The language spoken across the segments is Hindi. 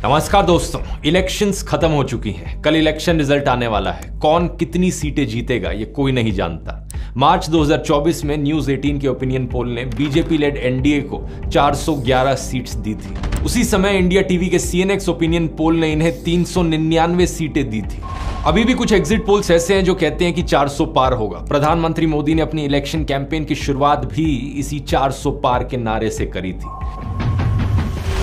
नमस्कार दोस्तों, इलेक्शंस खत्म हो चुकी हैं। कल इलेक्शन रिजल्ट आने वाला है। कौन कितनी सीटें जीतेगा ये कोई नहीं जानता। मार्च 2024 में न्यूज 18 के ओपिनियन पोल ने बीजेपी लेड एनडीए को 411 सीट्स दी थी। उसी समय इंडिया टीवी के सीएनएक्स ओपिनियन पोल ने इन्हें 399 सीटें दी थी। अभी भी कुछ एग्जिट पोल्स ऐसे हैं जो कहते हैं कि 400 पार होगा। प्रधानमंत्री मोदी ने अपनी इलेक्शन कैंपेन की शुरुआत भी इसी 400 पार के नारे से करी थी।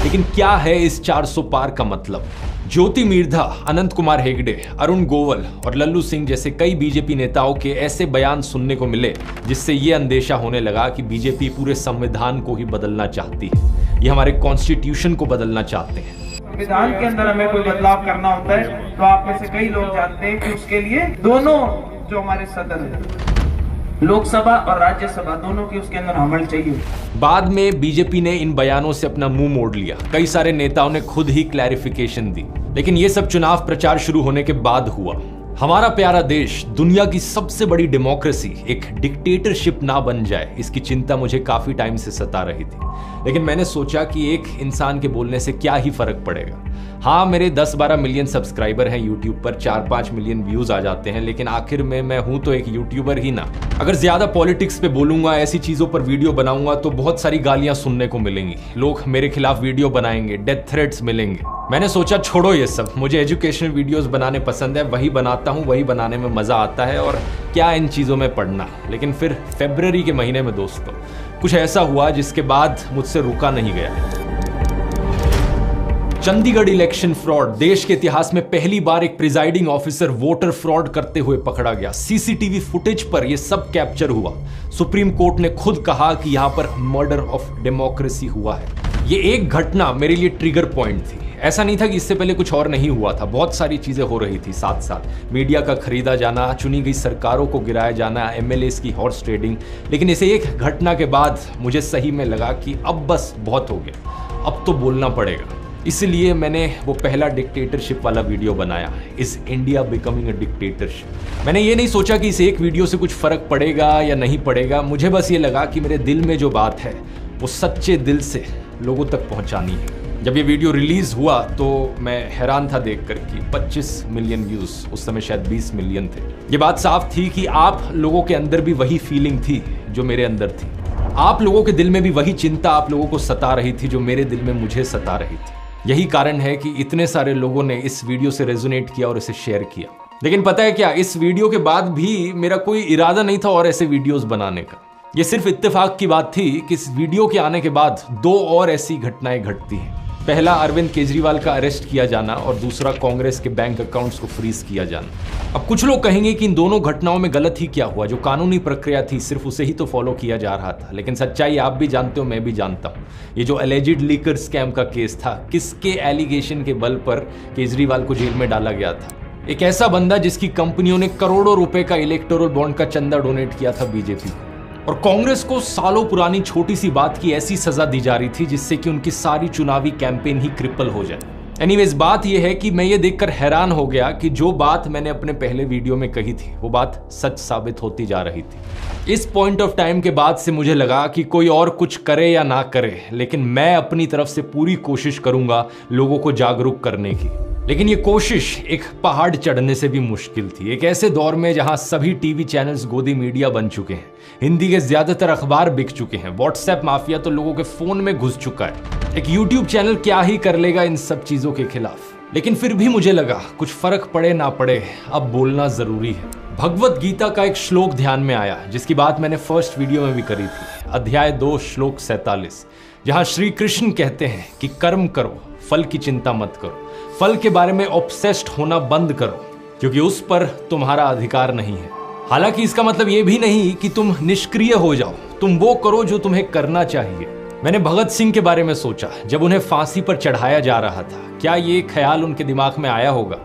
लेकिन क्या है इस 400 पार का मतलब? ज्योति मिर्धा, अनंत कुमार हेगड़े, अरुण गोयल और लल्लू सिंह जैसे कई बीजेपी नेताओं के ऐसे बयान सुनने को मिले जिससे यह अंदेशा होने लगा कि बीजेपी पूरे संविधान को ही बदलना चाहती है। ये हमारे कॉन्स्टिट्यूशन को बदलना चाहते हैं। संविधान के अंदर हमें कोई बदलाव करना होता है तो आप में से कई लोग जानते हैं कि उसके लिए दोनों जो हमारे सदन है, लोकसभा और राज्यसभा, दोनों की उसके अंदर अमल चाहिए। बाद में बीजेपी ने इन बयानों से अपना मुंह मोड़ लिया। कई सारे नेताओं ने खुद ही क्लैरिफिकेशन दी, लेकिन ये सब चुनाव प्रचार शुरू होने के बाद हुआ। हमारा प्यारा देश, दुनिया की सबसे बड़ी डेमोक्रेसी एक डिक्टेटरशिप ना बन जाए, इसकी चिंता मुझे काफी टाइम से सता रही थी। लेकिन मैंने सोचा कि एक इंसान के बोलने से क्या ही फर्क पड़ेगा। हाँ, मेरे 10-12 मिलियन सब्सक्राइबर हैं यूट्यूब पर, 4-5 मिलियन व्यूज आ जाते हैं, लेकिन आखिर में मैं हूं तो एक यूट्यूबर ही ना। अगर ज्यादा पॉलिटिक्स पे बोलूंगा, ऐसी चीजों पर वीडियो बनाऊंगा तो बहुत सारी गालियां सुनने को मिलेंगी। लोग मेरे खिलाफ वीडियो बनाएंगे, डेथ थ्रेट्स मिलेंगे। मैंने सोचा छोड़ो ये सब, मुझे एजुकेशनल वीडियोस बनाने पसंद है, वही बनाता हूँ, वही बनाने में मजा आता है और क्या इन चीजों में पढ़ना। लेकिन फिर फरवरी के महीने में दोस्तों कुछ ऐसा हुआ जिसके बाद मुझसे रुका नहीं गया। Chandigarh election fraud. देश के इतिहास में पहली बार एक प्रिजाइडिंग ऑफिसर वोटर फ्रॉड करते हुए पकड़ा गया। सीसीटीवी फुटेज पर यह सब कैप्चर हुआ। सुप्रीम कोर्ट ने खुद कहा कि यहां पर मर्डर ऑफ डेमोक्रेसी हुआ है। यह एक घटना मेरे लिए ट्रिगर पॉइंट थी। ऐसा नहीं था कि इससे पहले कुछ और नहीं हुआ था, बहुत सारी चीजें हो रही थी साथ साथ। मीडिया का खरीदा जाना, चुनी गई सरकारों को गिराया जाना, एमएलएस की हॉर्स ट्रेडिंग। लेकिन इसे एक घटना के बाद मुझे सही में लगा कि अब बस बहुत हो गया, अब तो बोलना पड़ेगा। इसलिए मैंने वो पहला डिक्टेटरशिप वाला वीडियो बनाया, इस इंडिया बिकमिंग अ डिक्टेटरशिप। मैंने ये नहीं सोचा कि इस एक वीडियो से कुछ फर्क पड़ेगा या नहीं पड़ेगा। मुझे बस ये लगा कि मेरे दिल में जो बात है वो सच्चे दिल से लोगों तक पहुंचानी है। जब ये वीडियो रिलीज हुआ तो मैं हैरान था देखकर कि 25 मिलियन व्यूज, उस समय शायद 20 मिलियन थे। ये बात साफ थी कि आप लोगों के अंदर भी वही फीलिंग थी जो मेरे अंदर थी। आप लोगों के दिल में भी वही चिंता आप लोगों को सता रही थी जो मेरे दिल में मुझे सता रही थी। यही कारण है कि इतने सारे लोगों ने इस वीडियो से रेजोनेट किया और इसे शेयर किया। लेकिन पता है क्या, इस वीडियो के बाद भी मेरा कोई इरादा नहीं था और ऐसे वीडियोस बनाने का। यह सिर्फ इत्तेफाक की बात थी कि इस वीडियो के आने के बाद दो और ऐसी घटनाएं घटती हैं। पहला, अरविंद केजरीवाल का अरेस्ट किया जाना और दूसरा, कांग्रेस के बैंक अकाउंट्स को फ्रीज किया जाना। अब कुछ लोग कहेंगे कि इन दोनों घटनाओं में गलत ही क्या हुआ, जो कानूनी प्रक्रिया थी सिर्फ उसे ही तो फॉलो किया जा रहा था। लेकिन सच्चाई आप भी जानते हो, मैं भी जानता हूं। ये जो एलिजिड लीकर स्कैम का केस था, किसके एलिगेशन के बल पर केजरीवाल को जेल में डाला गया था? एक ऐसा बंदा जिसकी कंपनियों ने करोड़ों रुपए का इलेक्टोरल बॉन्ड का चंदा डोनेट किया था बीजेपी को। और कांग्रेस को सालों पुरानी छोटी सी बात की ऐसी सजा दी जा रही थी जिससे कि उनकी सारी चुनावी कैंपेन ही क्रिपल हो जाए। एनीवेज, बात यह है कि मैं ये देखकर हैरान हो गया कि जो बात मैंने अपने पहले वीडियो में कही थी वो बात सच साबित होती जा रही थी। इस पॉइंट ऑफ टाइम के बाद से मुझे लगा कि कोई और कुछ करे या ना करे, लेकिन मैं अपनी तरफ से पूरी कोशिश करूंगा लोगों को जागरूक करने की। लेकिन ये कोशिश एक पहाड़ चढ़ने से भी मुश्किल थी। एक ऐसे दौर में जहां सभी टीवी चैनल्स गोदी मीडिया बन चुके हैं, हिंदी के ज्यादातर अखबार बिक चुके हैं, व्हाट्सएप माफिया तो लोगों के फोन में घुस चुका है। एक यूट्यूब चैनल क्या ही कर लेगा इन सब चीजों के खिलाफ। लेकिन फिर भी मुझे लगा कुछ फर्क पड़े ना पड़े, अब बोलना जरूरी है। भगवत गीता का एक श्लोक ध्यान में आया जिसकी बात मैंने फर्स्ट वीडियो में भी करी थी, अध्याय 2 श्लोक 47, जहां श्री कृष्ण कहते हैं कि कर्म करो, फल की चिंता मत करो। फल के बारे में ऑब्सेस्ड होना बंद करो, क्योंकि उस पर तुम्हारा अधिकार नहीं है। हालांकि इसका मतलब यह भी नहीं कि तुम निष्क्रिय हो जाओ, तुम वो करो जो तुम्हें करना चाहिए। मैंने भगत सिंह के बारे में सोचा जब उन्हें फांसी पर चढ़ाया जा रहा था। क्या ये ख्याल उनके दिमाग में आया होगा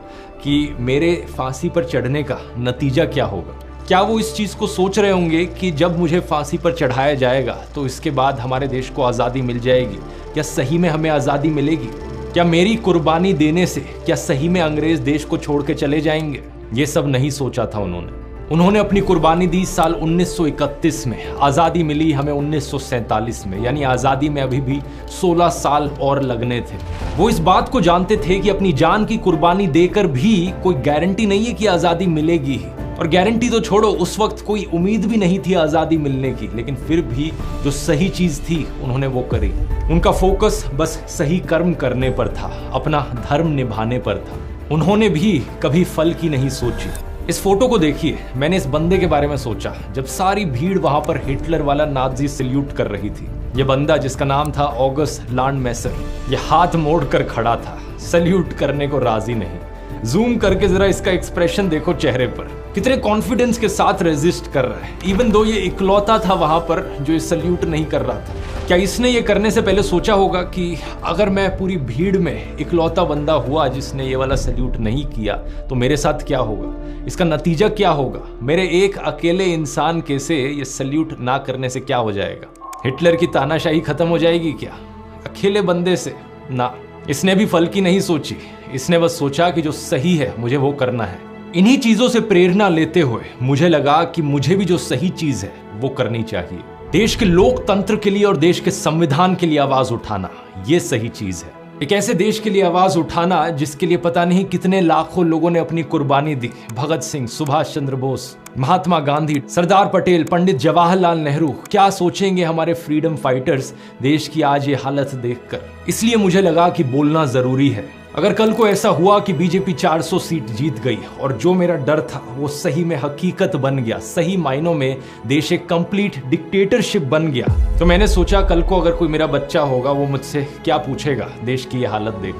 कि मेरे फांसी पर चढ़ने का नतीजा क्या होगा? क्या वो इस चीज को सोच रहे होंगे कि जब मुझे फांसी पर चढ़ाया जाएगा तो इसके बाद हमारे देश को आजादी मिल जाएगी? क्या सही में हमें आजादी मिलेगी? क्या मेरी कुर्बानी देने से क्या सही में अंग्रेज देश को छोड़ के चले जाएंगे? ये सब नहीं सोचा था उन्होंने। उन्होंने अपनी कुर्बानी दी साल 1931 में। आज़ादी मिली हमें 1947 में, यानी आज़ादी में अभी भी 16 साल और लगने थे। वो इस बात को जानते थे कि अपनी जान की कुर्बानी देकर भी कोई गारंटी नहीं है कि आज़ादी मिलेगी ही। और गारंटी तो छोड़ो, उस वक्त कोई उम्मीद भी नहीं थी आज़ादी मिलने की, लेकिन फिर भी जो सही चीज़ थी उन्होंने वो करी। उनका फोकस बस सही कर्म करने पर था, अपना धर्म निभाने पर था। उन्होंने भी कभी फल की नहीं सोची। इस फोटो को देखिए, मैंने इस बंदे के बारे में सोचा जब सारी भीड़ वहां पर हिटलर वाला नाज़ी सल्यूट कर रही थी। ये बंदा जिसका नाम था ऑगस्ट लांडमैसर, ये हाथ मोड़ कर खड़ा था, सल्यूट करने को राजी नहीं। जूम करके जरा इसका एक्सप्रेशन देखो चेहरे पर, कितने कॉन्फिडेंस के साथ रेजिस्ट कर रहा है। इवन दो ये इकलौता था वहां पर जो ये सल्यूट नहीं कर रहा था। क्या इसने ये करने से पहले सोचा होगा कि अगर मैं पूरी भीड़ में इकलौता बंदा हुआ जिसने ये वाला सल्यूट नहीं किया तो मेरे साथ क्या होगा, इसका नतीजा क्या होगा, मेरे एक अकेले इंसान के से ये सल्यूट ना करने से क्या हो जाएगा? हिटलर की तानाशाही खत्म हो जाएगी क्या अकेले बंदे से? ना, इसने भी फल की नहीं सोची। इसने बस सोचा कि जो सही है मुझे वो करना है। इन्हीं चीजों से प्रेरणा लेते हुए मुझे लगा कि मुझे भी जो सही चीज है वो करनी चाहिए। देश के लोकतंत्र के लिए और देश के संविधान के लिए आवाज उठाना, ये सही चीज है। एक ऐसे देश के लिए आवाज उठाना जिसके लिए पता नहीं कितने लाखों लोगों ने अपनी कुर्बानी दी। भगत सिंह, सुभाष चंद्र बोस, महात्मा गांधी, सरदार पटेल, पंडित जवाहरलाल नेहरू। क्या सोचेंगे हमारे फ्रीडम फाइटर्स देश की आज ये हालत देखकर? इसलिए मुझे लगा कि बोलना जरूरी है। अगर कल को ऐसा हुआ कि बीजेपी 400 सीट जीत गई और जो मेरा डर था वो सही में हकीकत बन गया, सही मायनों में देश एक कंप्लीट डिक्टेटरशिप बन गया, तो मैंने सोचा कल को अगर कोई मेरा बच्चा होगा वो मुझसे क्या पूछेगा देश की ये हालत देख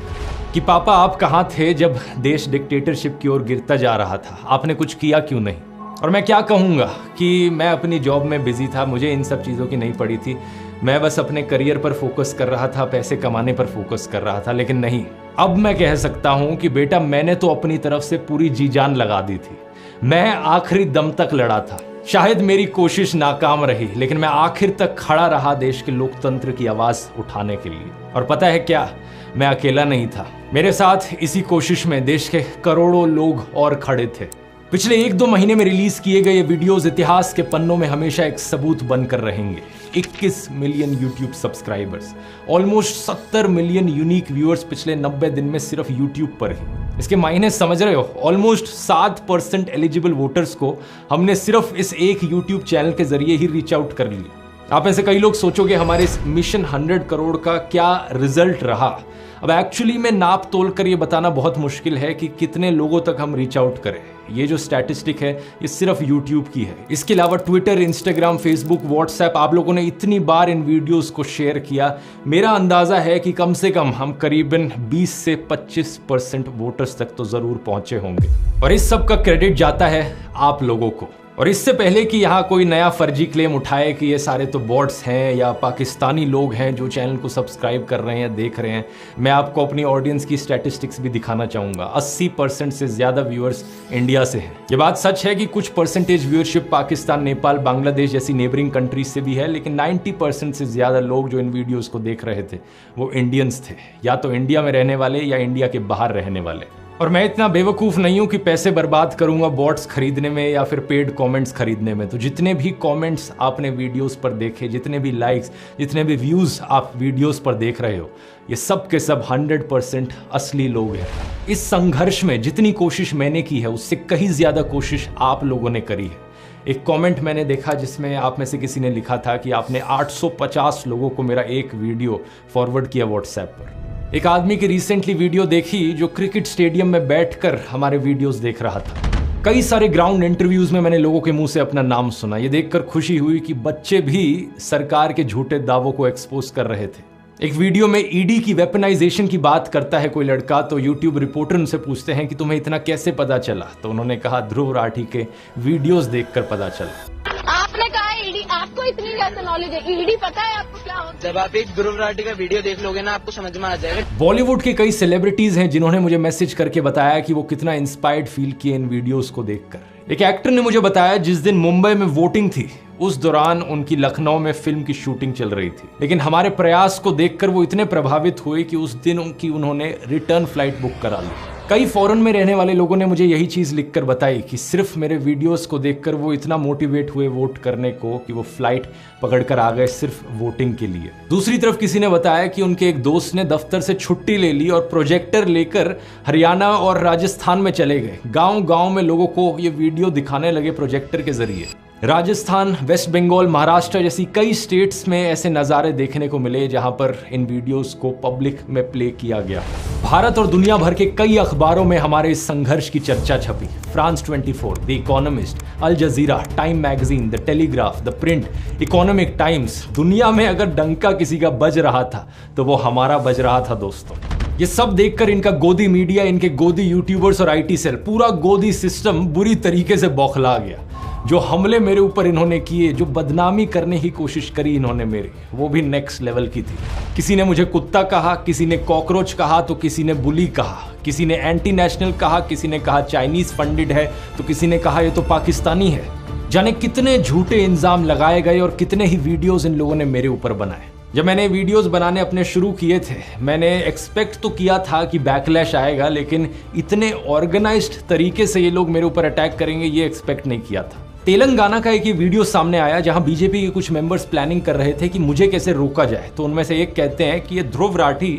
कि पापा आप कहाँ थे जब देश डिक्टेटरशिप की ओर गिरता जा रहा था, आपने कुछ किया क्यों नहीं? और मैं क्या कहूँगा कि मैं अपनी जॉब में बिजी था, मुझे इन सब चीज़ों की नहीं पड़ी थी। मैं बस अपने करियर पर फोकस कर रहा था, पैसे कमाने पर फोकस कर रहा था। लेकिन नहीं, अब मैं कह सकता हूं कि बेटा मैंने तो अपनी तरफ से पूरी जी जान लगा दी थी। मैं आखिरी दम तक लड़ा था। शायद मेरी कोशिश नाकाम रही, लेकिन मैं आखिर तक खड़ा रहा देश के लोकतंत्र की आवाज उठाने के लिए। और पता है क्या, मैं अकेला नहीं था। मेरे साथ इसी कोशिश में देश के करोड़ों लोग और खड़े थे। पिछले 1-2 महीने में रिलीज किए गए ये वीडियोस इतिहास के पन्नों में हमेशा एक सबूत बनकर रहेंगे। 21 million YouTube subscribers, almost 70 million unique viewers पिछले 90 दिन में सिर्फ यूट्यूब पर ही। इसके मायने समझ रहे हो? ऑलमोस्ट 7% एलिजिबल वोटर्स को हमने सिर्फ इस एक यूट्यूब चैनल के जरिए ही रीच आउट कर लिया। आप ऐसे कई लोग सोचोगे हमारे इस मिशन 100 करोड़ का क्या रिजल्ट रहा। अब एक्चुअली में नाप तोल कर ये बताना बहुत मुश्किल है कि कितने लोगों तक हम रीच आउट करें। ये जो स्टैटिस्टिक है ये सिर्फ YouTube की है। इसके अलावा ट्विटर, इंस्टाग्राम, फेसबुक, व्हाट्सएप, आप लोगों ने इतनी बार इन वीडियोस को शेयर किया। मेरा अंदाजा है कि कम से कम हम करीबन 20 से 25% वोटर्स तक तो जरूर पहुंचे होंगे। और इस सब का क्रेडिट जाता है आप लोगों को। और इससे पहले कि यहाँ कोई नया फर्जी क्लेम उठाए कि ये सारे तो बॉट्स हैं या पाकिस्तानी लोग हैं जो चैनल को सब्सक्राइब कर रहे हैं, देख रहे हैं, मैं आपको अपनी ऑडियंस की स्टैटिस्टिक्स भी दिखाना चाहूँगा। 80% से ज़्यादा व्यूअर्स इंडिया से हैं। ये बात सच है कि कुछ परसेंटेज व्यूअरशिप पाकिस्तान, नेपाल, बांग्लादेश जैसी नेबरिंग कंट्रीज से भी है, लेकिन 90% से ज़्यादा लोग जो इन वीडियोज़ को देख रहे थे वो इंडियंस थे, या तो इंडिया में रहने वाले या इंडिया के बाहर रहने वाले। और मैं इतना बेवकूफ़ नहीं हूं कि पैसे बर्बाद करूंगा बॉट्स खरीदने में या फिर पेड कमेंट्स खरीदने में। तो जितने भी कमेंट्स आपने वीडियोस पर देखे, जितने भी लाइक्स, जितने भी व्यूज़ आप वीडियोस पर देख रहे हो, ये सब के सब 100% असली लोग हैं। इस संघर्ष में जितनी कोशिश मैंने की है उससे कहीं ज़्यादा कोशिश आप लोगों ने करी है। एक कमेंट मैंने देखा जिसमें आप में से किसी ने लिखा था कि आपने 850 लोगों को मेरा एक वीडियो फॉरवर्ड किया व्हाट्सएप पर। एक आदमी की रिसेंटली वीडियो देखी जो क्रिकेट स्टेडियम में बैठकर हमारे वीडियोस देख रहा था। कई सारे ग्राउंड इंटरव्यूज में मैंने लोगों के मुंह से अपना नाम सुना। ये देखकर खुशी हुई कि बच्चे भी सरकार के झूठे दावों को एक्सपोज कर रहे थे। एक वीडियो में ईडी की वेपनाइजेशन की बात करता है कोई लड़का, तो यूट्यूब रिपोर्टर उनसे पूछते हैं कि तुम्हें इतना कैसे पता चला? तो उन्होंने कहा ध्रुव राठी के वीडियोस देखकर पता चला। आपने कहा ईडी, आपको इतनी ज्यादा नॉलेज है, ईडी पता है आपको क्या होता है? जब आप एक ध्रुव राठी का वीडियो देख लोगे ना, आपको समझ में आ जाएगा। बॉलीवुड के कई सेलिब्रिटीज हैं जिन्होंने मुझे मैसेज करके बताया कि वो कितना इंस्पायर्ड फील किए इन वीडियोस को देखकर। एक एक्टर ने मुझे बताया जिस दिन मुंबई में वोटिंग थी उस दौरान उनकी लखनऊ में फिल्म की शूटिंग चल रही थी, लेकिन हमारे प्रयास को देखकर वो इतने प्रभावित हुए कि उस दिन उन्होंने रिटर्न फ्लाइट बुक करा ली। कई फॉरेन में रहने वाले लोगों ने मुझे यही चीज लिखकर बताई कि सिर्फ मेरे वीडियोस को देखकर वो इतना मोटिवेट हुए वोट करने को कि वो फ्लाइट पकड़कर आ गए सिर्फ वोटिंग के लिए। दूसरी तरफ किसी ने बताया कि उनके एक दोस्त ने दफ्तर से छुट्टी ले ली और प्रोजेक्टर लेकर हरियाणा और राजस्थान में चले गए। गांव-गांव में लोगों को ये वीडियो दिखाने लगे प्रोजेक्टर के जरिए। राजस्थान, वेस्ट बंगाल, महाराष्ट्र जैसी कई स्टेट्स में ऐसे नज़ारे देखने को मिले जहां पर इन वीडियोस को पब्लिक में प्ले किया गया। भारत और दुनिया भर के कई अखबारों में हमारे इस संघर्ष की चर्चा छपी। France 24, the Economist, Al Jazeera, Time magazine, the Telegraph, the Print, Economic Times. दुनिया में अगर डंका किसी का बज रहा था तो वो हमारा बज रहा था दोस्तों। ये सब देखकर इनका गोदी मीडिया, इनके गोदी यूट्यूबर्स और IT सेल, पूरा गोदी सिस्टम बुरी तरीके से बौखला गया। जो हमले मेरे ऊपर इन्होंने किए, जो बदनामी करने की कोशिश करी इन्होंने मेरी, वो भी नेक्स्ट लेवल की थी। किसी ने मुझे कुत्ता कहा, किसी ने कॉकरोच कहा, तो किसी ने बुली कहा, किसी ने एंटी नेशनल कहा, किसी ने कहा चाइनीज फंडेड है, तो किसी ने कहा ये तो पाकिस्तानी है। जाने कितने झूठे इल्जाम लगाए गए और कितने ही वीडियोस इन लोगों ने मेरे ऊपर बनाए। जब मैंने वीडियोस बनाने अपने शुरू किए थे, मैंने एक्सपेक्ट तो किया था कि बैकलैश आएगा, लेकिन इतने ऑर्गेनाइज्ड तरीके से ये लोग मेरे ऊपर अटैक करेंगे ये एक्सपेक्ट नहीं किया था। तेलंगाना का एक वीडियो सामने आया जहां बीजेपी के कुछ मेंबर्स प्लानिंग कर रहे थे कि मुझे कैसे रोका जाए। तो उनमें से एक कहते हैं कि ये ध्रुव राठी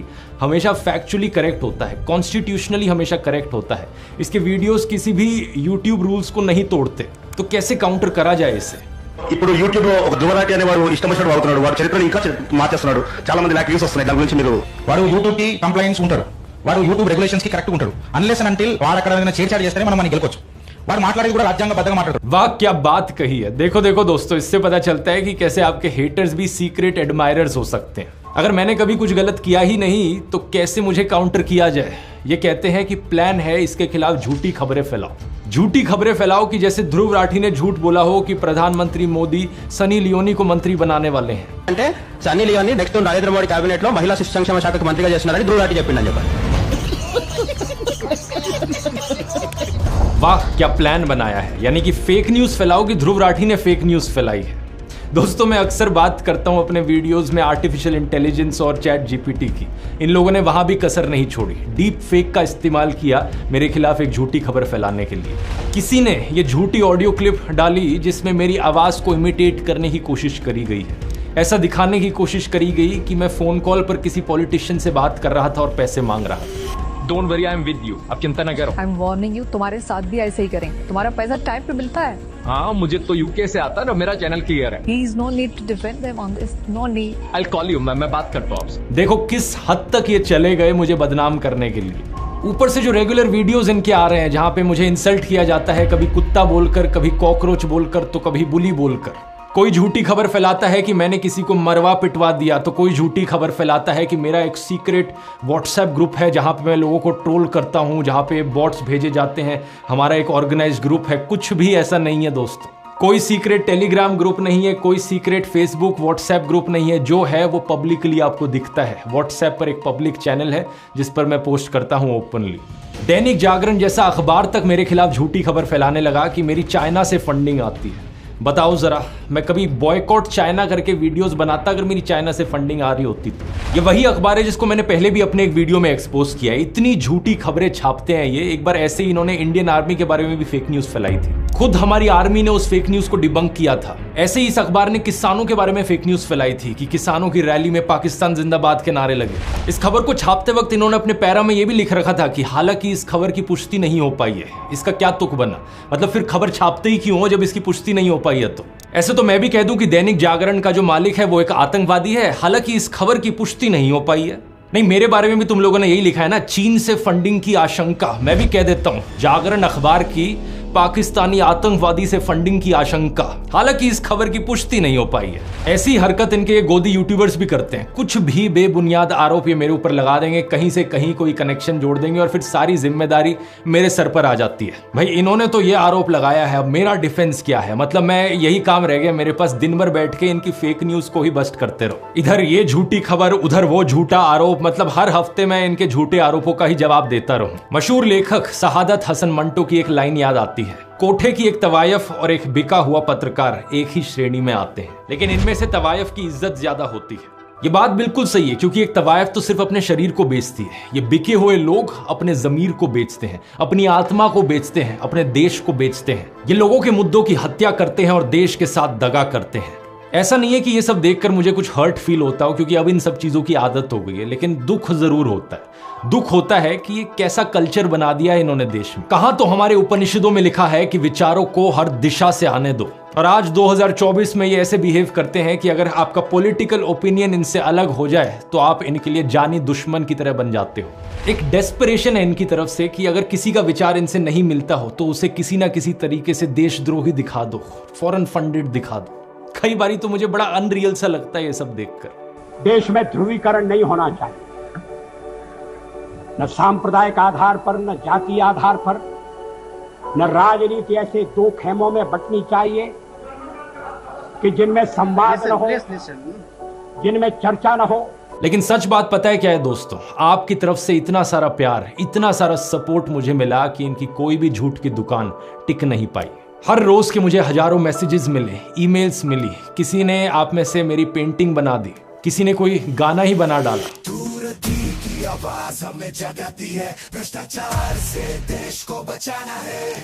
हमेशा फैक्चुअली करेक्ट होता है, कॉन्स्टिट्यूशनली हमेशा करेक्ट होता है, इसके वीडियोस किसी भी यूट्यूब रूल्स को नहीं तोड़ते, तो कैसे काउंटर करा जाए इसे। ఇప్పుడు యూట్యూబ్ లో ఒక ధ్రువరాటి అనే వాడు ఇష్టం వచ్చినట్టు వాడుతున్నాడు, వాడు చరిత్రను ఇంకా మార్చేస్తున్నాడు, చాలా మంది లాక్ వ్యూస్ వస్తున్నాయి, దాని గురించి మీరు వాడు యూట్యూబ్ కి కంప్లైంట్స్ ఉంటారు, వాడు యూట్యూబ్ రెగ్యులేషన్స్ కి కరెక్ట్ ఉంటాడు, అన్లెస్ అండ్ అంటిల్ వాడు అక్కడ ఏదైనా చేర్చాడు చేస్తేనే మనం మనకి గెలకొచ్చు। వాడు మాట్లాడేది కూడా రాజ్యాంగబద్ధంగా మాట్లాడతాడు। वाह क्या बात कही है। देखो देखो दोस्तों, इससे पता चलता है कि कैसे आपके हेटर्स भी सीक्रेट एडमायरर्स हो सकते हैं। अगर मैंने कभी कुछ गलत किया ही नहीं तो कैसे मुझे काउंटर किया जाए। ये कहते हैं कि प्लान है इसके खिलाफ झूठी खबरें फैलाओ, झूठी खबरें फैलाओ कि जैसे ध्रुव राठी ने झूठ बोला हो कि प्रधानमंत्री मोदी सनी लियोनी को मंत्री बनाने वाले हैं। అంటే సన్నీ లియోని నెక్స్ట్ నరేంద్ర మోడీ కేబినెట్ లో మహిళా శిశు సంక్షేమ శాఖకు మంత్రిగా చేస్తున్నారని ధ్రువ రాఠీ చెప్పిందని చెప్పారు। वाह क्या प्लान बनाया है, यानी कि फेक न्यूज फैलाओ कि ध्रुव राठी ने फेक न्यूज फैलाई है। दोस्तों, मैं अक्सर बात करता हूं अपने वीडियोस में आर्टिफिशियल इंटेलिजेंस और चैट GPT की। इन लोगों ने वहां भी कसर नहीं छोड़ी, डीप फेक का इस्तेमाल किया मेरे खिलाफ एक झूठी खबर फैलाने के लिए। किसी ने ये झूठी ऑडियो क्लिप डाली जिसमें मेरी आवाज को इमिटेट करने की कोशिश करी गई है। ऐसा दिखाने की कोशिश करी गई कि मैं फोन कॉल पर किसी पॉलिटिशियन से बात कर रहा था और पैसे मांग रहा था। Don't worry, I am with you, आप चिंता न करो। आई एम वार्निंग यू, तुम्हारे साथ भी ऐसे ही करेंगे। तुम्हारा पैसा टाइम पे मिलता है। हाँ, मुझे तो UK से आता है ना, मेरा चैनल क्लियर है। Please, no need to defend them on this, no need. I'll call you, मैं बात करता हूँ आपसे। देखो किस हद तक ये चले गए मुझे बदनाम करने के लिए। ऊपर से जो रेगुलर वीडियोस इनके आ रहे हैं जहां पे मुझे इंसल्ट किया जाता है, कभी कुत्ता बोलकर, कभी कॉकरोच बोलकर, तो कभी बुली बोलकर। कोई झूठी खबर फैलाता है कि मैंने किसी को मरवा पिटवा दिया, तो कोई झूठी खबर फैलाता है कि मेरा एक सीक्रेट व्हाट्सएप ग्रुप है जहां पे मैं लोगों को ट्रोल करता हूं, जहां पे बॉट्स भेजे जाते हैं, हमारा एक ऑर्गेनाइज्ड ग्रुप है। कुछ भी ऐसा नहीं है दोस्तों, कोई सीक्रेट टेलीग्राम ग्रुप नहीं है, कोई सीक्रेट फेसबुक व्हाट्सएप ग्रुप नहीं है। जो है वो पब्लिकली आपको दिखता है। व्हाट्सएप पर एक पब्लिक चैनल है जिस पर मैं पोस्ट करता हूं ओपनली। दैनिक जागरण जैसा अखबार तक मेरे खिलाफ झूठी खबर फैलाने लगा कि मेरी चाइना से फंडिंग आती है। बताओ जरा, मैं कभी बॉयकॉट चाइना करके वीडियोस बनाता अगर मेरी चाइना से फंडिंग आ रही होती तो। ये वही अखबार है जिसको मैंने पहले भी अपने एक वीडियो में एक्सपोज किया है। इतनी झूठी खबरें छापते हैं ये। एक बार ऐसे ही इन्होंने इंडियन आर्मी के बारे में भी फेक न्यूज फैलाई थी, खुद हमारी आर्मी ने उस फेक न्यूज को डिबंक किया था। ऐसे ही इस अखबार ने किसानों के बारे में फेक न्यूज फैलाई थी कि किसानों की रैली में पाकिस्तान जिंदाबाद के नारे लगे। इस खबर को छापते वक्त इन्होंने अपने पैरा में यह भी लिख रखा था कि हालांकि इस खबर की पुष्टि नहीं हो पाई है। इसका क्या तुक बना, मतलब फिर खबर छापते ही क्यों हो जब इसकी पुष्टि नहीं हो पाई है। तो ऐसे तो मैं भी कह दूं कि दैनिक जागरण का जो मालिक है वो एक आतंकवादी है, हालांकि इस खबर की पुष्टि नहीं हो पाई है। नहीं, मेरे बारे में भी तुम लोगों ने यही लिखा है ना, चीन से फंडिंग की आशंका। मैं भी कह देता हूं, जागरण अखबार की पाकिस्तानी आतंकवादी से फंडिंग की आशंका, हालांकि इस खबर की पुष्टि नहीं हो पाई है। ऐसी हरकत इनके गोदी यूट्यूबर्स भी करते हैं। कुछ भी बेबुनियाद आरोप ये मेरे ऊपर लगा देंगे, कहीं से कहीं कोई कनेक्शन जोड़ देंगे और फिर सारी जिम्मेदारी मेरे सर पर आ जाती है। भाई इन्होंने तो ये आरोप लगाया है, अब मेरा डिफेंस क्या है। मतलब मैं यही काम रह गया मेरे पास, दिन भर बैठ के इनकी फेक न्यूज को ही बस्ट करते रहो। इधर ये झूठी खबर, उधर वो झूठा आरोप, मतलब हर हफ्ते मैं इनके झूठे आरोपों का ही जवाब देता रहूं। मशहूर लेखक सहादत हसन मंटो की एक लाइन याद आती है, कोठे की एक तवायफ और एक बिका हुआ पत्रकार एक ही श्रेणी में आते हैं, लेकिन इनमें से तवायफ की इज्जत ज्यादा होती है। ये बात बिल्कुल सही है, क्योंकि एक तवायफ तो सिर्फ अपने शरीर को बेचती है, ये बिके हुए लोग अपने जमीर को बेचते हैं, अपनी आत्मा को बेचते हैं, अपने देश को बेचते हैं। ये लोगों के मुद्दों की हत्या करते हैं और देश के साथ दगा करते हैं। ऐसा नहीं है कि ये सब देखकर मुझे कुछ हर्ट फील होता हो, क्योंकि अब इन सब चीजों की आदत हो गई है, लेकिन दुख जरूर होता है। दुख होता है कि ये कैसा कल्चर बना दिया है इन्होंने देश में। कहां तो हमारे उपनिषदों में लिखा है कि विचारों को हर दिशा से आने दो, और आज 2024 में ये ऐसे बिहेव करते हैं कि अगर आपका पॉलिटिकल ओपिनियन इनसे अलग हो जाए तो आप इनके लिए जानी दुश्मन की तरह बन जाते हो। एक डेस्परेशन है इनकी तरफ से कि अगर किसी का विचार इनसे नहीं मिलता हो तो उसे किसी ना किसी तरीके से देशद्रोही दिखा दो, फॉरेन फंडेड दिखा दो। कई बारी तो मुझे बड़ा अनरियल सा लगता है ये सब देखकर। देश में ध्रुवीकरण नहीं होना चाहिए, न सांप्रदायिक आधार पर, न जातीय आधार पर, न राजनीति ऐसे दो खेमों में बंटनी चाहिए कि जिनमें संवाद न हो, जिनमें चर्चा न हो। लेकिन सच बात पता है क्या है दोस्तों, आपकी तरफ से इतना सारा प्यार, इतना सारा सपोर्ट मुझे मिला कि इनकी कोई भी झूठ की दुकान टिक नहीं पाई। हर रोज के मुझे हजारों मैसेजेस मिले, ईमेल्स मिली, किसी ने आप में से मेरी पेंटिंग बना दी, किसी ने कोई गाना ही बना डाला।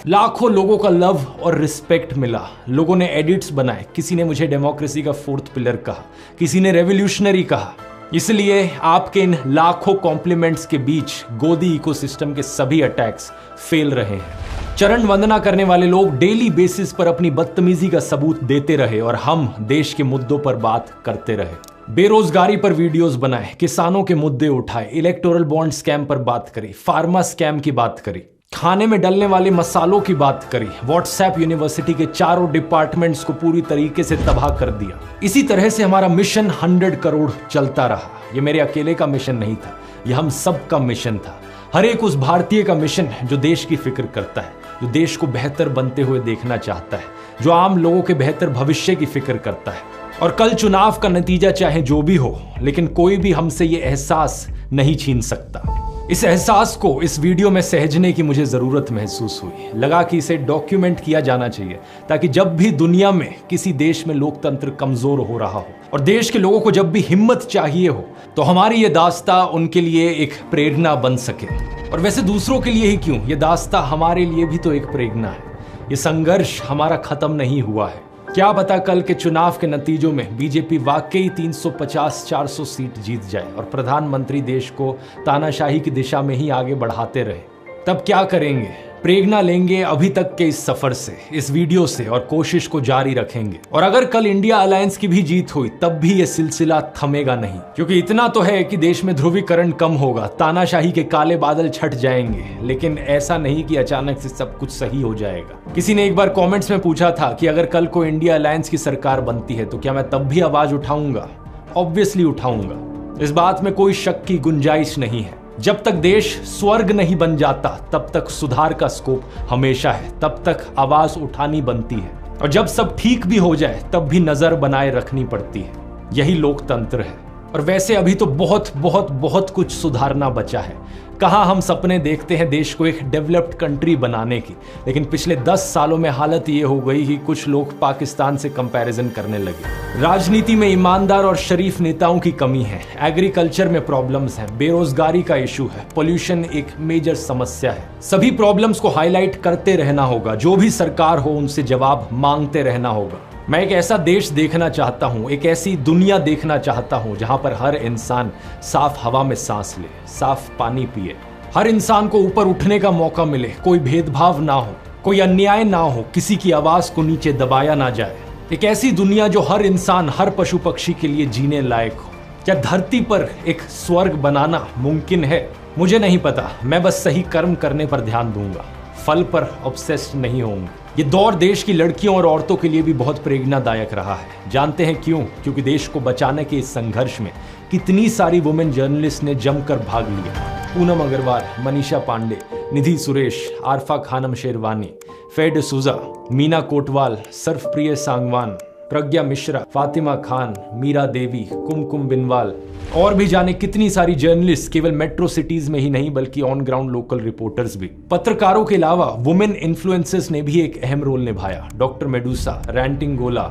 लाखों लोगों का लव और रिस्पेक्ट मिला। लोगों ने एडिट्स बनाए, किसी ने मुझे डेमोक्रेसी का फोर्थ पिलर कहा, किसी ने रेवोल्यूशनरी कहा। इसलिए आपके इन लाखों कॉम्प्लीमेंट्स के बीच गोदी इकोसिस्टम के सभी अटैक्स फेल रहे हैं। चरण वंदना करने वाले लोग डेली बेसिस पर अपनी बदतमीजी का सबूत देते रहे और हम देश के मुद्दों पर बात करते रहे। बेरोजगारी पर वीडियोस बनाए, किसानों के मुद्दे उठाए, इलेक्टोरल बॉन्ड स्कैम पर बात करी, फार्मा स्कैम की बात करी, खाने में डलने वाले मसालों की बात करी, व्हाट्सएप यूनिवर्सिटी के चारों डिपार्टमेंट्स को पूरी तरीके से तबाह कर दिया। इसी तरह से हमारा मिशन 100 करोड़ चलता रहा। ये मेरे अकेले का मिशन नहीं था, यह हम सब का मिशन था। हर एक उस भारतीय का मिशन है जो देश की फिक्र करता है, जो देश को बेहतर बनते हुए देखना चाहता है, जो आम लोगों के बेहतर भविष्य की फिक्र करता है। और कल चुनाव का नतीजा चाहे जो भी हो, लेकिन कोई भी हमसे ये एहसास नहीं छीन सकता। इस एहसास को इस वीडियो में सहेजने की मुझे जरूरत महसूस हुई। लगा कि इसे डॉक्यूमेंट किया जाना चाहिए, ताकि जब भी दुनिया में किसी देश में लोकतंत्र कमजोर हो रहा हो और देश के लोगों को जब भी हिम्मत चाहिए हो, तो हमारी ये दास्ता उनके लिए एक प्रेरणा बन सके। और वैसे दूसरों के लिए ही क्यों, ये दास्ता हमारे लिए भी तो एक प्रेरणा है। ये संघर्ष हमारा खत्म नहीं हुआ है। क्या पता कल के चुनाव के नतीजों में बीजेपी वाकई 350-400 सीट जीत जाए और प्रधानमंत्री देश को तानाशाही की दिशा में ही आगे बढ़ाते रहे। तब क्या करेंगे? प्रेरणा लेंगे अभी तक के इस सफर से, इस वीडियो से, और कोशिश को जारी रखेंगे। और अगर कल इंडिया अलायंस की भी जीत हुई तब भी ये सिलसिला थमेगा नहीं, क्योंकि इतना तो है कि देश में ध्रुवीकरण कम होगा, तानाशाही के काले बादल छट जाएंगे, लेकिन ऐसा नहीं कि अचानक से सब कुछ सही हो जाएगा। किसी ने एक बार कॉमेंट्स में पूछा था कि अगर कल को इंडिया अलायंस की सरकार बनती है तो क्या मैं तब भी आवाज उठाऊंगा? ऑब्वियसली उठाऊंगा, इस बात में कोई शक की गुंजाइश नहीं है। जब तक देश स्वर्ग नहीं बन जाता तब तक सुधार का स्कोप हमेशा है, तब तक आवाज उठानी बनती है, और जब सब ठीक भी हो जाए तब भी नजर बनाए रखनी पड़ती है। यही लोकतंत्र है। और वैसे अभी तो बहुत बहुत बहुत कुछ सुधारना बचा है। कहाँ हम सपने देखते हैं देश को एक डेवलप्ड कंट्री बनाने की, लेकिन पिछले 10 सालों में हालत ये हो गई कि कुछ लोग पाकिस्तान से कंपैरिजन करने लगे। राजनीति में ईमानदार और शरीफ नेताओं की कमी है, एग्रीकल्चर में प्रॉब्लम्स हैं, बेरोजगारी का इशू है, पोल्यूशन एक मेजर समस्या है। सभी प्रॉब्लम्स को हाईलाइट करते रहना होगा, जो भी सरकार हो उनसे जवाब मांगते रहना होगा। मैं एक ऐसा देश देखना चाहता हूं, एक ऐसी दुनिया देखना चाहता हूं जहां पर हर इंसान साफ हवा में सांस ले, साफ पानी पिए, हर इंसान को ऊपर उठने का मौका मिले, कोई भेदभाव ना हो, कोई अन्याय ना हो, किसी की आवाज को नीचे दबाया ना जाए। एक ऐसी दुनिया जो हर इंसान, हर पशु पक्षी के लिए जीने लायक हो। क्या धरती पर एक स्वर्ग बनाना मुमकिन है? मुझे नहीं पता, मैं बस सही कर्म करने पर ध्यान दूंगा, फल पर ऑब्सेस्ड नहीं होऊंगा। ये दौर देश की लड़कियों और औरतों के लिए भी बहुत प्रेरणादायक रहा है। जानते हैं क्यों? क्योंकि देश को बचाने के इस संघर्ष में कितनी सारी वुमेन जर्नलिस्ट ने जमकर भाग लिया। पूनम अग्रवाल, मनीषा पांडे, निधि सुरेश, आरफा खानम शेरवानी, फेड सुजा, मीना कोटवाल, सर्फप्रिय सांगवान, प्रज्ञा मिश्रा, फातिमा खान, मीरा देवी, कुमकुम बिनवाल और भी जाने कितनी सारी जर्नलिस्ट, केवल मेट्रो सिटीज में ही नहीं बल्कि ऑन ग्राउंड लोकल रिपोर्टर्स भी। पत्रकारों के अलावा वुमेन इन्फ्लुएंसर्स ने भी एक अहम रोल निभाया। डॉक्टर मेडूसा, रैंटिंग गोला,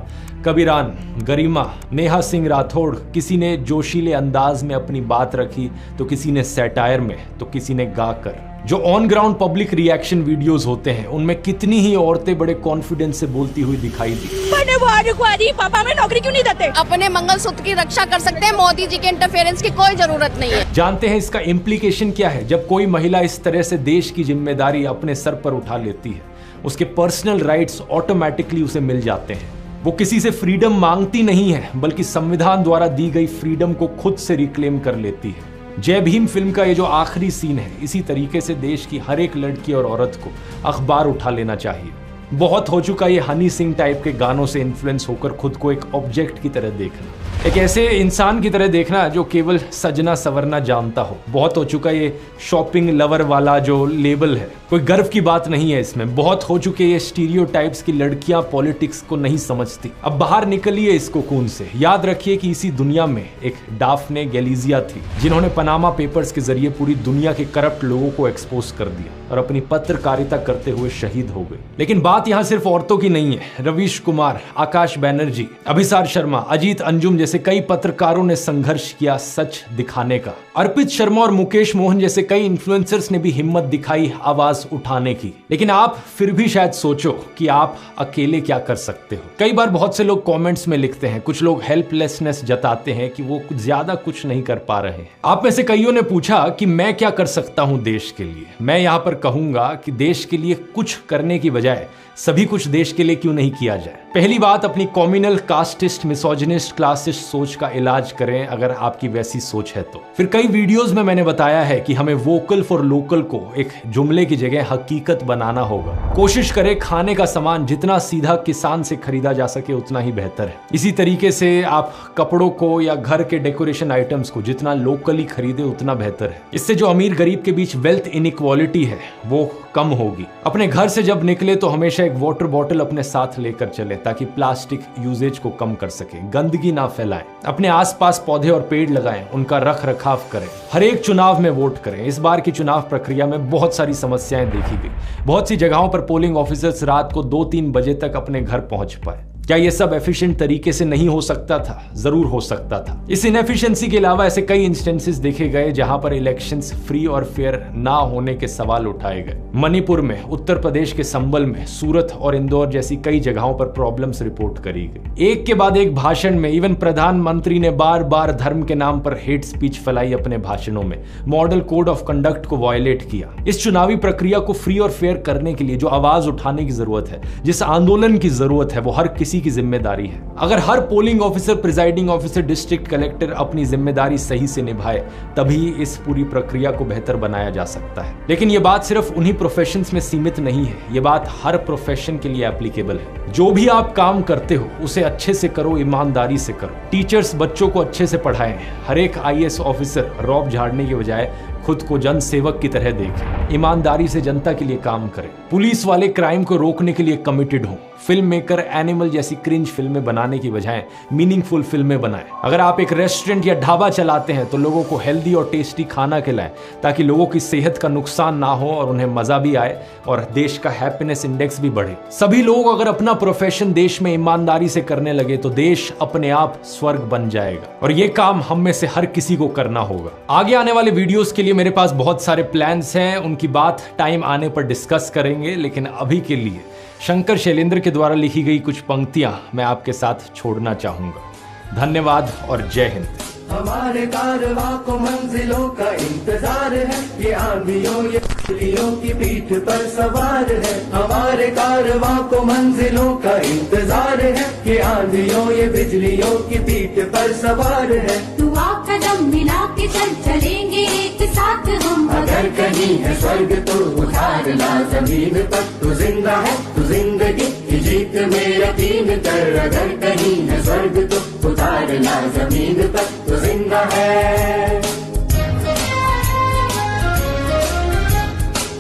कबीरान, गरिमा, नेहा सिंह राठौड़, किसी ने जोशीले अंदाज में अपनी बात रखी तो किसी ने सैटायर में तो किसी ने गाकर। जो on ground public reaction videos होते हैं उनमें कितनी ही औरतें बड़े कॉन्फिडेंस से बोलती हुई दिखाई दी। पापा हमें नौकरी क्यों नहीं देते? अपने मंगलसूत्र की रक्षा कर सकते हैं, मोदी जी के इंटरफेरेंस की कोई जरूरत नहीं है। जानते हैं इसका इम्प्लीकेशन क्या है? जब कोई महिला इस तरह से देश की जिम्मेदारी अपने सर पर उठा लेती है, उसके पर्सनल राइट्स ऑटोमेटिकली उसे मिल जाते हैं। वो किसी से फ्रीडम मांगती नहीं है बल्कि संविधान द्वारा दी गई फ्रीडम को खुद से रिक्लेम कर लेती है। जय भीम फिल्म का ये जो आखिरी सीन है, इसी तरीके से देश की हर एक लड़की और औरत को अखबार उठा लेना चाहिए। बहुत हो चुका ये हनी सिंह टाइप के गानों से इन्फ्लुएंस होकर खुद को एक ऑब्जेक्ट की तरह देखना, एक ऐसे इंसान की तरह देखना जो केवल सजना संवरना जानता हो। बहुत हो चुका ये शॉपिंग लवर वाला जो लेबल है, कोई गर्व की बात नहीं है इसमें। बहुत हो चुके ये स्टीरियोटाइप्स की लड़कियां पॉलिटिक्स को नहीं समझती। अब बाहर निकलिए इस कोकून से। याद रखिए कि इसी दुनिया में एक डाफने गैलिजिया थी जिन्होंने पनामा पेपर्स के जरिए पूरी दुनिया के करप्ट लोगों को एक्सपोज कर दिया और अपनी पत्रकारिता करते हुए शहीद हो गए। लेकिन बात यहाँ सिर्फ औरतों की नहीं है। रवीश कुमार, आकाश बैनर्जी, अभिसार शर्मा, अजीत अंजुम जैसे कई पत्रकारों ने संघर्ष किया सच दिखाने का। अर्पित शर्मा और मुकेश मोहन जैसे कई इन्फ्लुएंसर्स ने भी हिम्मत दिखाई आवाज उठाने की। लेकिन आप फिर भी शायद सोचो कि आप अकेले क्या कर सकते हो। कई बार बहुत से लोग कमेंट्स में लिखते हैं, कुछ लोग हेल्पलेसनेस जताते हैं कि वो ज्यादा कुछ नहीं कर पा रहे हैं। आप में से कईयों ने पूछा कि मैं क्या कर सकता हूं देश के लिए। मैं यहां पर कहूंगा कि देश के लिए कुछ करने की बजाय सभी कुछ देश के लिए क्यों नहीं किया जाए। पहली बात, अपनी कॉम्युनल, कास्टिस्ट, मिसोजिनिस्ट, क्लासिस्ट सोच का इलाज करें अगर आपकी वैसी सोच है तो। फिर कई वीडियोस में मैंने बताया है कि हमें वोकल फॉर लोकल को एक जुमले की जगह हकीकत बनाना होगा। कोशिश करें खाने का सामान जितना सीधा किसान से खरीदा जा सके उतना ही बेहतर है। इसी तरीके से आप कपड़ों को या घर के डेकोरेशन आइटम्स को जितना लोकली खरीदे उतना बेहतर है। इससे जो अमीर गरीब के बीच वेल्थ इनइक्वालिटी है वो कम होगी। अपने घर से जब निकले तो हमेशा एक वाटर बॉटल अपने साथ लेकर चले ताकि प्लास्टिक यूजेज को कम कर सके। गंदगी ना फैलाएं। अपने आसपास पौधे और पेड़ लगाएं, उनका रख रखाव करें। हर एक चुनाव में वोट करें। इस बार की चुनाव प्रक्रिया में बहुत सारी समस्याएं देखी गई। बहुत सी जगहों पर पोलिंग ऑफिसर्स रात को 2-3 बजे तक अपने घर पहुंच पाए। क्या ये सब एफिशिएंट तरीके से नहीं हो सकता था? जरूर हो सकता था। इस इनएफिशिएंसी के अलावा ऐसे कई इंस्टेंसेस देखे गए जहां पर इलेक्शंस फ्री और फेयर ना होने के सवाल उठाए गए। मणिपुर में, उत्तर प्रदेश के संबल में, सूरत और इंदौर जैसी कई जगहों पर प्रॉब्लम्स रिपोर्ट करी गई। एक के बाद एक भाषण में इवन प्रधानमंत्री ने बार बार धर्म के नाम पर हेट स्पीच फैलाई अपने भाषणों में। मॉडल कोड ऑफ कंडक्ट को वायलेट किया। इस चुनावी प्रक्रिया को फ्री और फेयर करने के लिए जो आवाज उठाने की जरूरत है, जिस आंदोलन की जरूरत है, वो हर किसी की जिम्मेदारी है। अगर हर polling officer, presiding officer, district collector अपनी जिम्मेदारी सही से निभाए तभी इस पूरी प्रक्रिया को बेहतर बनाया जा सकता है। लेकिन यह बात सिर्फ उन्हीं प्रोफेशंस में सीमित नहीं है, यह बात हर प्रोफेशन के लिए एप्लीकेबल है। जो भी आप काम करते हो उसे अच्छे से करो, ईमानदारी से करो। टीचर्स बच्चों को अच्छे से पढ़ाएं। हर एक आईएएस ऑफिसर रौब झाड़ने के बजाय खुद को जन सेवक की तरह देखें। ईमानदारी से जनता के लिए काम करें। पुलिस वाले क्राइम को रोकने के लिए कमिटेड हों। फिल्म मेकर एनिमल जैसी क्रिंज फिल्में बनाने की बजाय मीनिंगफुल फिल्में बनाएं। अगर आप एक रेस्टोरेंट या ढाबा चलाते हैं तो लोगों को हेल्दी और टेस्टी खाना खिलाएं ताकि लोगों की सेहत का नुकसान ना हो और उन्हें मजा भी आए और देश का हैप्पीनेस इंडेक्स भी बढ़े। सभी लोग अगर अपना प्रोफेशन देश में ईमानदारी से करने लगे तो देश अपने आप स्वर्ग बन जाएगा और ये काम हम में से हर किसी को करना होगा। आगे आने वाले वीडियोस के लिए मेरे पास बहुत सारे प्लान्स हैं, उनकी बात टाइम आने पर डिस्कस करेंगे। लेकिन अभी के लिए शंकर शैलेंद्र के द्वारा लिखी गई कुछ पंक्तियां मैं आपके साथ छोड़ना चाहूंगा। धन्यवाद और जय हिंद। हमारे कारवां को मंजिलों का इंतजार है, ये आंधियों ये बिजलियों की पीठ पर सवार है। हमारे कारवां को मंजिलों का इंतजार है, ये आंधियों ये बिजलियों की पीठ पर सवार है। तू आप कदम मिला के चल चलेंगे एक साथ हम। अगर कहीं है स्वर्ग तो उतार ला जमीन पर। तू जिंदा है तू जिंदगी की जीत में यकीन कर। अगर कहीं है स्वर्ग तो उतार ला जमीन पर। तू जिंदा है।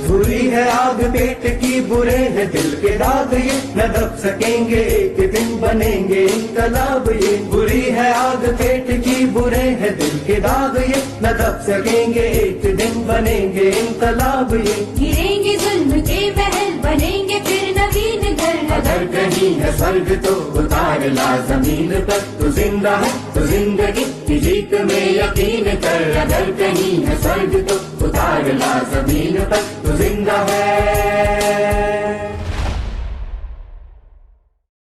भूली है आग पेट की, बुरे है दिल के दाग, ये न दब सकेंगे एक दिन बनेंगे इनकलाब। ये बुरी है आग पेट की, बुरे है दिल के दाग, ये न दब सकेंगे एक दिन बनेंगे इनकलाब। ये गिरेंगे जुल्म के महल, बनेंगे फिर नवीन घर। अगर कहीं है स्वर्ग तो उतार ला जमीन पर, तू जिंदा है तो जिंदगी की जीत में यकीन कर। अगर कहीं है स्वर्ग तो उतार ला जमीन पर, तू जिंदा है